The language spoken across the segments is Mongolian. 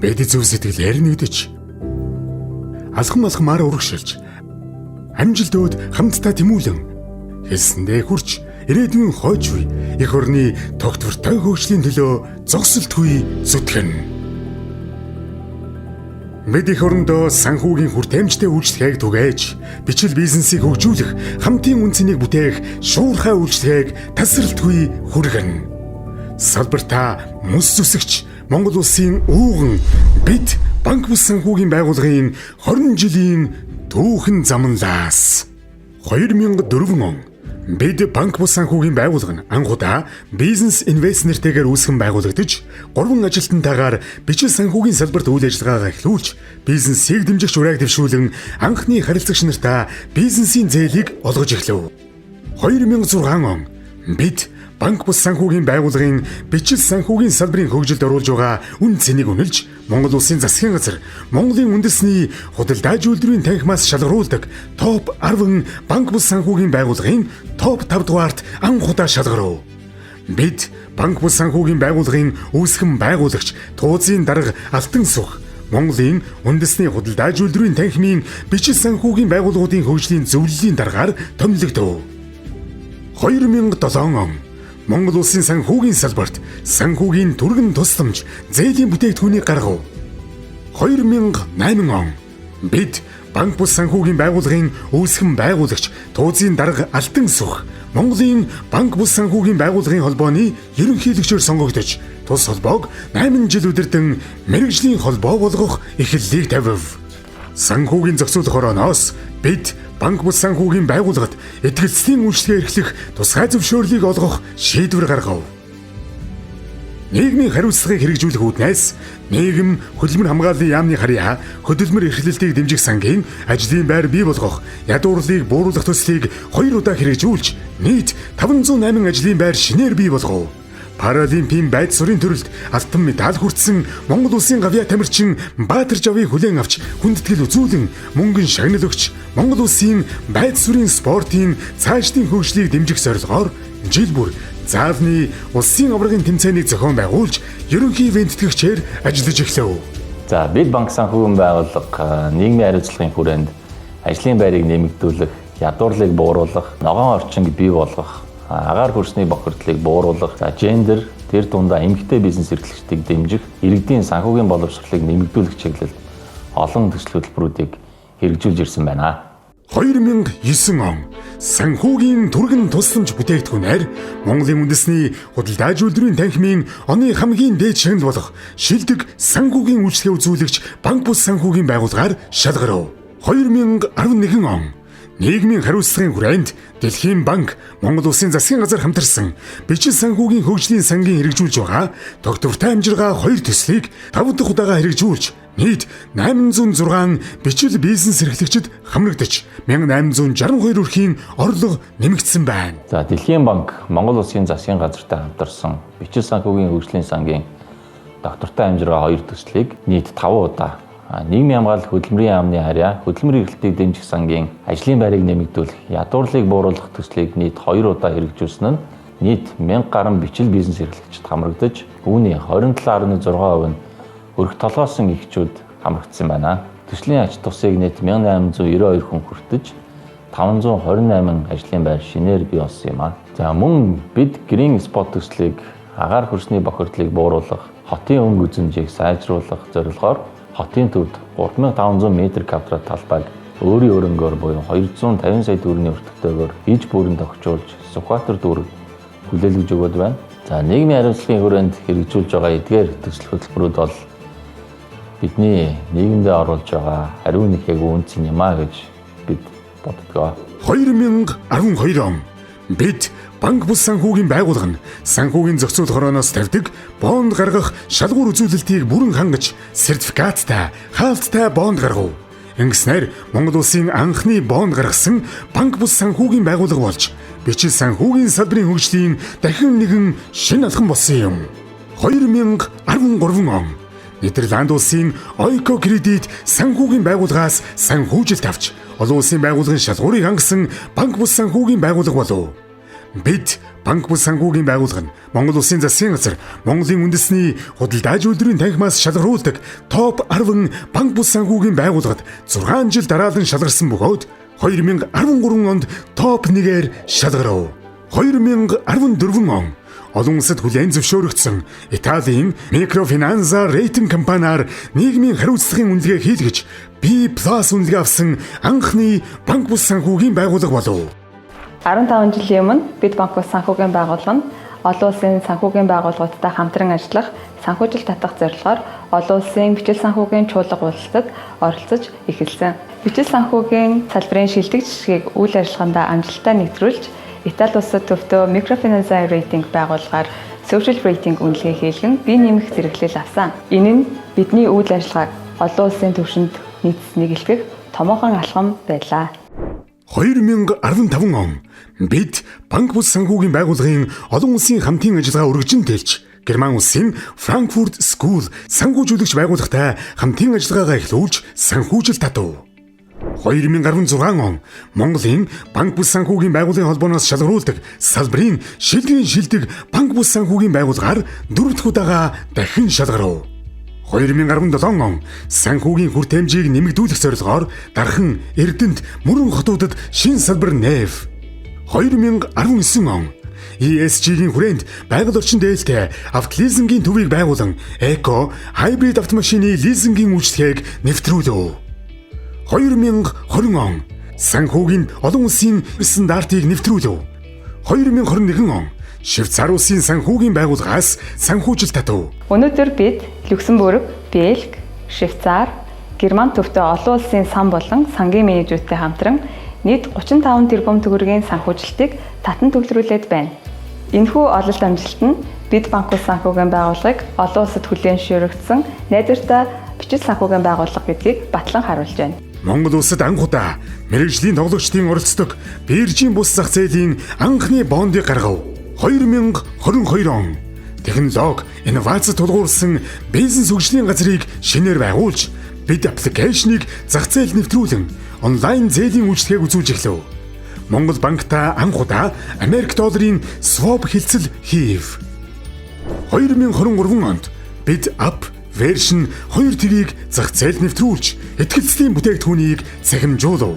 Бид зөв сэтгэлээр нэгдэж алхам алхмаар урагшилж амжилтууд хамтдаа тэмүүлэн хэлсэндээ хүрч ирээдүйн хойч үе их орны тогтвортой хөгжлийн төлөө зогсолтгүй зүтгэн. Бид их орондоо санхүүгийн хүртээмжтэй үйлчлэгийг түгээж бичил бизнесийг хөгжүүлэх хамтын үнцнийг бүтээх шуурхай үйлчлэгийг тасралтгүй хүргэнэ. Салбартаа мөс зүсэгч Монгол улсын ууган бид банк бус санхүүгийн байгууллагын 20 жилийн түүхэн замнлаас 2004 он бид банк бус санхүүгийн байгууллага нь анхудаа бизнес инвестнертэйгээр үүсгэн байгуулагдаж 3 ажилтнтайгаар бичил санхүүгийн салбарт үйл ажиллагаагаа эхлүүлж бизнесийг дэмжих урайг дэвшүүлэн анхны харилцагч нартаа бизнесийн зээлийг олгож эхлэв. 2006 он бид банк бус санхүүгийн байгууллагын бичил санхүүгийн салбарын хөгжилд оруулж байгаа үн цэнийг үнэлж Монгол улсын засгийн газар Монголын үндэсний худалдаа үйлдвэрийн танхимаас шалгаруулдаг топ 10 банк бус санхүүгийн байгууллагын топ 5 дугаарт анхудаа шалгарав. Бид банк бус санхүүгийн байгууллагын үүсгэн байгуулагч Туузын дарга Алтан сух Монголын үндэсний худалдаа үйлдвэрийн танхимын бичил санхүүгийн байгууллагуудын хөгжлийн зөвлөлийн даргаар томилогдов. 2007 он Монгол улсын санхүүгийн салбарт санхүүгийн түргэн тусламж зээлийн бүтээгдэхүүнийг гаргав. 2008 он бид банк бус санхүүгийн байгууллагын үүсгэн байгуулагч Туузын дарга Алтан сух Монголын банк бус санхүүгийн байгууллагын холбооны ерөнхийлөгчөөр сонгогдож тус холбоог 8 жил удирдан мэргэжлийн холбоо болгох эхлэлийг тавив. Санхүүгийн зохицуулах орооноос бид банк бус санхүүгийн байгууллагад этгэлцлийн үйлчлэгээ эрхлэх тусгай зөвшөөрлийг олгох шийдвэр гаргав. Нийгмийн хариуцлагыг хэрэгжүүлэх үүднээс нийгэм хөдөлмөр хамгааллын яамны харьяа хөдөлмөр эрхлэлтийг дэмжих сангийн ажлын байр бий болгох ядуурлыг бууруулах төслийг 2 удаа хэрэгжүүлж нийт 508 ажлын байр шинээр бий болгов. Паралимпийн байд сурын төрөлд алтан медаль хүртсэн Монгол улсын гавьяа тамирчин Баатар Жавыг хүлээн авч хүндэтгэл үзүүлэн мөнгөн шагнал өгч Монгол улсын байд сурын спортын цаашдын хөгжлийг дэмжих зорилгоор жил бүр заавны улсын аваргын тэмцээнийг зохион байгуулж ерөнхий ивенттгэгчээр ажиллаж эхлэв. За бид банк санхүүгийн байгууллага нийгмийн хариуцлагын хүрээнд ажлын байрыг нэмэгдүүлэх, ядуурлыг бууруулах, ногоон орчинг бий болгох, агаар хөрсний бохирдлыг бууруулах, гендер, тэр дундаа эмэгтэй бизнес эрхлэгчдийг дэмжих, иргэдийн санхүүгийн боловсролыг нэмэгдүүлэх чиглэлд олон төсөл хөтөлбөрүүдийг хэрэгжүүлж ирсэн байна. 2009 он санхүүгийн түргэн тусламж бүтээгдэхүүнээр Монголын үндэсний худалдаа үйлдвэрийн танхимын оны хамгийн дээд шагнал болох шилдэг санхүүгийн үйлчлэгээ үзүүлэгч банк бус санхүүгийн байгууллагаар шалгарав. 2011 он нийгмийн хариуцлагын хүрээнд Дэлхийн банк Монгол улсын засгийн газар хамтарсан бичил санхүүгийн хөгжлийн сангийн хэрэгжүүлж байгаа тогтвортой амжиргаа 2 төслийг 5 дахь удаага хэрэгжүүлж нийт 806 бичил бизнес эрхлэгчид хамрагдаж 1862 өрхийн орлого нэмэгдсэн байна. За Дэлхийн банк Монгол улсын засгийн газартай хамтарсан бичил санхүүгийн хөгжлийн сангийн доктортой амжиргаа 2 төслийг нийт 5 удаа нийгмийн хамгаалалт хөдөлмөрийн яамны харьяа хөдөлмөр эрхлэлтийг дэмжих сангийн ажлын байрыг нэмэгдүүлэх, ядуурлыг бууруулах төслийг нийт 2 удаа хэрэгжүүлсэн нь нийт 1000 гаруй бичил бизнес эрхлэгчид хамрагдаж үүний 27.6% нь өрх толгойсон эхчүүд хамрагдсан байна. Төслийн ач тусыг нийт 1892 хүн хүртэж 528 ажлын байр шинээр бий болсон юм а. За мөн бид грин спот төслийг агаар хөрсний бохирдлыг бууруулах, хотын өнгө үзэмжийг сайжруулах зорилгоор хотын төвд 3500 м2 талбайг өөрийн өрөнгөөр буюу 250 сая төгрөгийн өртөгтэйгээр иж бүрэн тогтжуулж Сүхбаатар дүүрэг хүлээлгэж өгöd байна. За нийгмийн хариуцлагын хүрээнд хэрэгжүүлж байгаа эдгээр төсөл хөтөлбөрүүд бол бидний нийгэмдээ оруулж байгаа хариу нэхээгүй үнц юм а гэж бид боддог. 2012 он бид банк бус санхүүгийн байгууллага нь санхүүгийн зохицуулах орооноос тавьдаг бонд гаргах шалгуур үзүүлэлтийг бүрэн хангаж сертификаттай, хаалттай бонд гаргав. Ингэснээр Монгол улсын анхны бонд гаргасан банк бус санхүүгийн байгууллага болж бичил санхүүгийн салбарын хөгжлийн дахин нэгэн шинэ алхам болсон юм. 2013 он Нидерланд улсын Ойко кредит санхүүгийн байгууллагаас санхүүжилт авч олон улсын байгууллагын шалгуурыг хангасан банк бус санхүүгийн байгууллага болов. Бид банк бус санхүүгийн байгууллага нь Монгол Улсын засгийн газар Монголын үндэсний худалдаж үйлдвэрийн танхимаас шалгаруулдаг топ 10 банк бус санхүүгийн байгууллагад 6 жил дараалан шалгарсан бөгөөд 2013 онд топ 1-ээр шалгарав. 2014 он олон улсад хүлээн зөвшөөрөгдсөн Италийн Microfinanza рейтинг компаниар нийгмийн хариуцлагын үнэлгээ хийлгэж B+ үнэлгээ авсан анхны банк бус санхүүгийн байгууллага болов. 15 жилийн өмнө бид банк бус санхүүгийн байгууллага нь олон улсын санхүүгийн байгууллагуудтай хамтран ажиллах, санхүүжилт татах зорилгоор олон улсын бичил санхүүгийн чуулга уулзалтад оролцож эхэлсэн. Бичил санхүүгийн салбарын шилдэг жишгийг үйл ажиллагаанд амжилттай нэвтрүүлж, Итали улсад төвдөө Microfinanza рейтинг байгууллагаар social rating үнэлгээ хийлгэн бие нэмэх зэрэглэл авсан. Энэ нь бидний үйл ажиллагааг олон улсын түвшинд нийцсэнийг илтгэх томоохон алхам байлаа. 2015 он бид банк бус санхүүгийн байгууллагын олон улсын хамтын ажиллагаа үргэлжин тэлж Герман улсын Frankfurt School санхүүжүүлэгч байгууллагатай хамтын ажиллагаагаа эхлүүлж санхүүжилт татав. 2016 он Монголын банк бус санхүүгийн байгууллагын холбооноос шалгаруулдаг салбарын шилдэг банк бус санхүүгийн байгууллагаар 4 дахь удаага дахин шалгарав. 2017 он санхүүгийн хүртээмжийг нэмэгдүүлэх зорилгоор дархан Эрдэнэт мөрөн хотуудад шинэ салбар нээв. 2019 он ESG-ийн хүрээнд байгаль орчин дээлтэй автолизингийн төвийг байгуулан эко хайбрид автомашины лизингийн үйлчлэгийг нэвтрүүлв. 2020 он санхүүгийн олон улсын стандартыг нэвтрүүлв. 2021 он Швейцар улсын санхүүгийн байгууллагаас санхүүжилт татав. Өнөөдөр бид Люксембург, Бельги, Швейцар, Герман төвтэй олон улсын сан болон сангийн менежүүдтэй хамтран нийт 35 тэрбум төгрөгийн санхүүжилтийг татан төвлөрүүлээд байна. Энэхүү ололт амжилт нь бид банк бус санхүүгийн байгууллагыг олон улсад хүлээн зөвшөөрөгдсөн найдвартай бичил санхүүгийн байгууллага гэдгийг батлан харуулж байна. Монгол улсад анх удаа мэргэжлийн тоглогчдын оролцдог биржийн бус зах зээлийн анхны бондыг гаргав. 2022 он технологи, инновац тулгуурсан бизнес хөгжлийн газрыг шинээр байгуулж, бид аппликейшнийг зах зээл нэвтрүүлэн онлайн зээлийн үйлчлэгийг үзүүлж эхлэв. Монгол банктай анх удаа Америк долларын swap хэлцэл хийв. 2023 онд бид app вершн 2-ийг зах зээлд нэвтрүүлж, этгэлцлийн бүтээгдэхүүнийг цахимжуулав.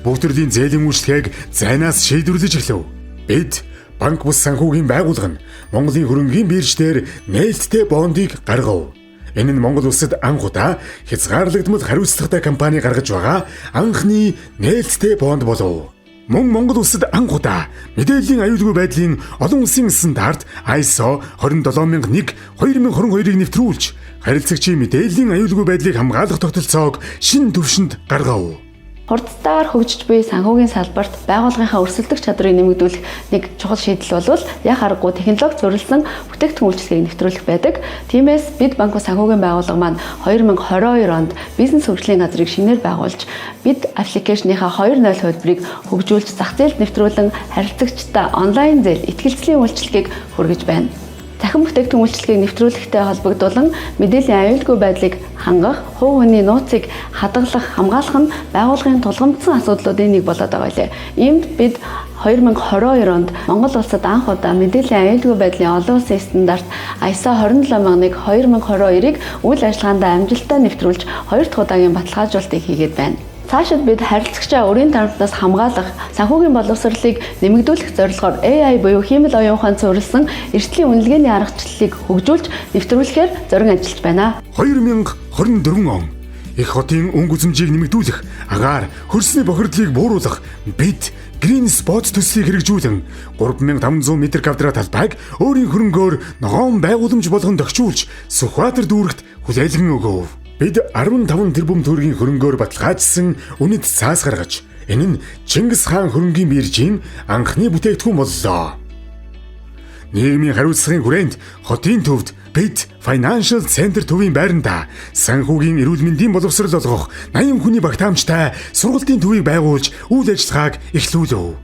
Бүх төрлийн зээлийн үйлчлэгийг зайнаас шийдвэрлэж эхлэв. Бид банк бус санхүүгийн байгууллага нь Монголын хөрөнгийн биржээр нээлттэй бондыг гаргав. Энэ нь Монгол улсад анх удаа хязгаарлагдмал хариуцлагатай компани гаргаж байгаа анхны нээлттэй бонд болов. Мөн Монгол улсад анх удаа мэдээллийн аюулгүй байдлын олон улсын стандарт ISO 27001/2022-ыг нэвтрүүлж, харилцагчийн мэдээллийн аюулгүй байдлыг хамгаалах тогтолцоог шинэ түвшинд гаргав. Хурдтайгаар хөгжиж буй санхүүгийн салбарт байгууллагынхаа өрсөлдөх чадрыг нэмэгдүүлэх нэг чухал шийдэл бол яг аргагүй технологи зориулсан бүтээгдэхүүн үйлчлэгийг нэвтрүүлэх байдаг. Тиймээс бид банк бус санхүүгийн байгууллага маань 2022 онд бизнес хөгжлийн газрыг шинээр байгуулж, бид аппликейшныхаа 2.0 хувилбарыг хөгжүүлж, зах зээлд нэвтрүүлэн харилцагчтай онлайн зээл этгэлцлийн үйлчлэгийг хүргэж байна. Захин бүтээгдэхүүн үйлчлэгийг нэвтрүүлэхтэй холбогдуулан мэдээллийн аюулгүй байдлыг хангах, хувь хүний нууцыг хадгалах, хамгаалах нь байгууллагын тулгамдсан асуудлуудын нэг болоод байгаа лээ. Иймд бид 2022 онд Монгол улсад анх удаа мэдээллийн аюулгүй байдлын олон улсын стандарт ISO 27001/2022-ыг үйл ажиллагаанд амжилттай нэвтрүүлж, 2 дахь удаагийн баталгаажуултыг хийгээд байна. Цаашид бид харилцагчаа өрийн дарамтнаас хамгаалах, санхүүгийн боловсролыг нэмэгдүүлэх зорилгоор AI буюу хиймэл оюун ухаанд суурилсан эрсдлийн үнэлгээний аргачлалыг хөгжүүлж, нэвтрүүлэхээр зорин ажиллаж байна. 2024 он их хотын өнгө үзмжийг нэмэгдүүлэх, агаар хөрсний бохирдлыг бууруулах бид Green Spot төслийг хэрэгжүүлэн 3500 м2 талбайг өөрийн хөрөнгөөр ногоон байгууламж болгон тохижуулж, Сүхбаатар дүүрэгт хүлээлгэн өгөв. Бид 15 тэрбум төгрөгийн хөрөнгөөр баталгаажсан үнэт цаас гаргаж, энэ нь Чингис хаан хөрөнгийн биржийн анхны бүтээгдэхүүн боллоо. Нийгмийн хариуцлагын хүрээнд хотын төвд бид Financial Center төвийн байранда санхүүгийн эрүүл мэндийн боловсрол олгох 80 хүний багтаамжтай сургалтын төвийг байгуулж үйл ажиллагааг эхлүүлв.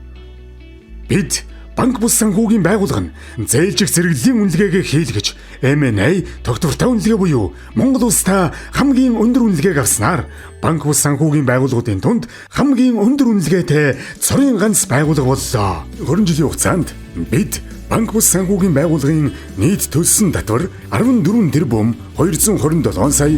Бид банк бус санхүүгийн байгууллага нь зээлжих зэрэглэлийн үнэлгээгээ хийлгэж M&A тогтвортой үнэлгээ буюу Монгол улстай хамгийн өндөр үнэлгээг авснаар банк бус санхүүгийн байгууллагуудын тунд хамгийн өндөр үнэлгээтэй цорын ганц байгууллага боллоо. 20 жилийн хугацаанд бид банк бус санхүүгийн байгууллагын нийт төлсөн татвар 14 тэрбум 227 сая.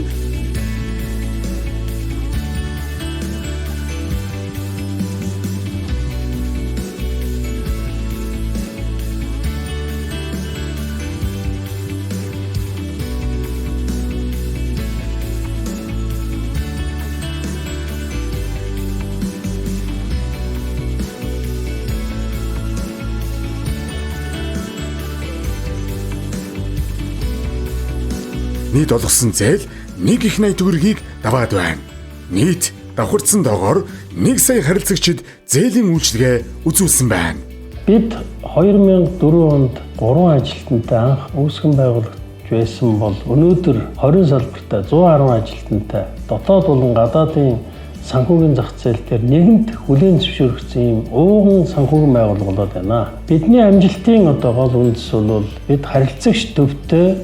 Нийт олгосон зээл 1,80 төгрөгийг даваад байна. Нийт давхарцсан доогоор 1 сая харилцагчид зээлийн үйлчилгээ үзүүлсэн байна. Бид 2004 онд 3 ажилтнтай анх үүсгэн байгуулагч байсан бол өнөөдөр 20 салбартаа 110 ажилтнтай дотоод болон гадаадын санхүүгийн зах зээл дээр нэгэнт хүлээн зөвшөөрөгдсөн ийм ууган санхүүгийн байгууллага болоод байна. Бидний амжилтын гол үндэс бол бид харилцагч төвтэй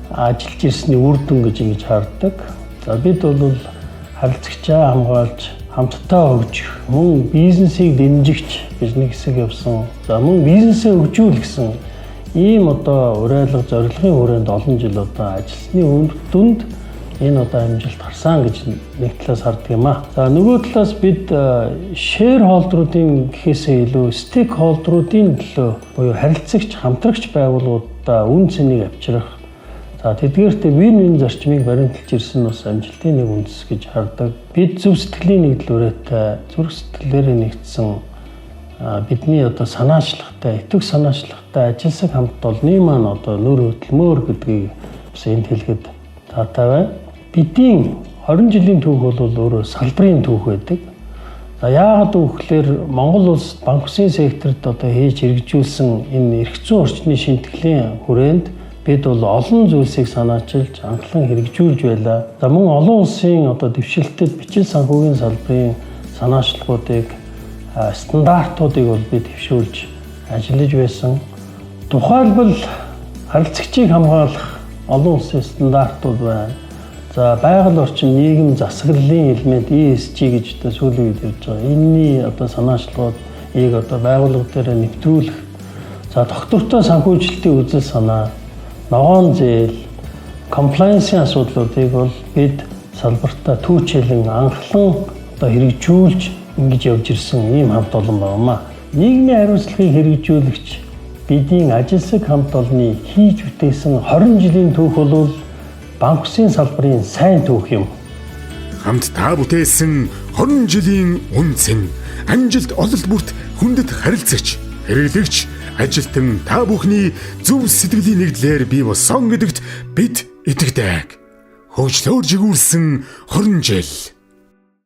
ажиллаж ирсний үр дүн гэж ингэж хардаг. За бид бол харилцагчаа хамгаалж, хамтдаа хөгжих, мөн бизнесийг дэмжигч гэж нэг хэсэг явсан. За мөн бизнесээ хөгжүүлэх гэсэн ийм уриалга зорилгын хүрээнд олон жил ажилласны үр дүнд энэ амжилт харсан гэж нэг талаас хардаг юм аа. За нөгөө талаас бид шеэрхолдеруудын гэхээсээ илүү стейкхолдеруудын төлөө буюу харилцагч, хамтрагч байгууллагуудаа үн цэнийг авчрах. За тэдгээртээ вин-вин зарчмыг баримталж ирсэн бас амжилтын нэг үндэс гэж хардаг. Бид зөв сэтгэлийн нэгдлүүрээтэй, зүрх сэтгэлээрээ нэгдсэн бидний санаачлагтай, итгэх санаачлагтай ажилсаг хамт олонны маань нөр хөдөлмөр гэдгийг бас энд хэлэхэд таатай байна. Бидний 20 жилийн түүх бол өөрөө салбарын түүх байдаг. За яагаад гэвэл Монгол улс банк бүсийн секторт хийж хэрэгжүүлсэн энэ эрх зүйн орчны шинтгэлийн хүрээнд бид бол олон зүйлсийг санаачилж, анхлан хэрэгжүүлж байлаа. За мөн олон улсын дэвшилтэд бичил санхүүгийн салбарын санаачлагуудыг, стандартуудыг бол бид хэвшүүлж ажиллаж байсан. Тухайлбал харилцагчийг хамгаалах олон улсын стандартууд байна. За байгаль орчин нийгэм засаглалын элемент ESG гэж сүүлийн үед явж байгаа. Энэний санаачлагуудыг байгууллага дээр нэвтрүүлэх. За тогтвортой санхүүжилтийн үзэл санаа, ногоон зээл, compliance-ийн асуудлуудыг бол бид салбартаа түүчилэн анхлан хэрэгжүүлж ингэж явж ирсэн ийм хамт олон байна. Нийгмийн хариуцлагыг хэрэгжүүлэгч бидний ажилсаг хамт олонны хийж бүтээсэн 20 жилийн түүх бол банк бүсийн салбарын сайн түүх юм. Хамт та бүтээсэн 20 жилийн үнцэн, амжилт ололт бүрт хүндэт харилцагч, хэрэглэгч, ажилтан та бүхний зөв сэтгэлийн нэгдлэр бий болсон гэдэгт бид итгэдэг. Хөгжлөөр жигүүлсэн 20 жил.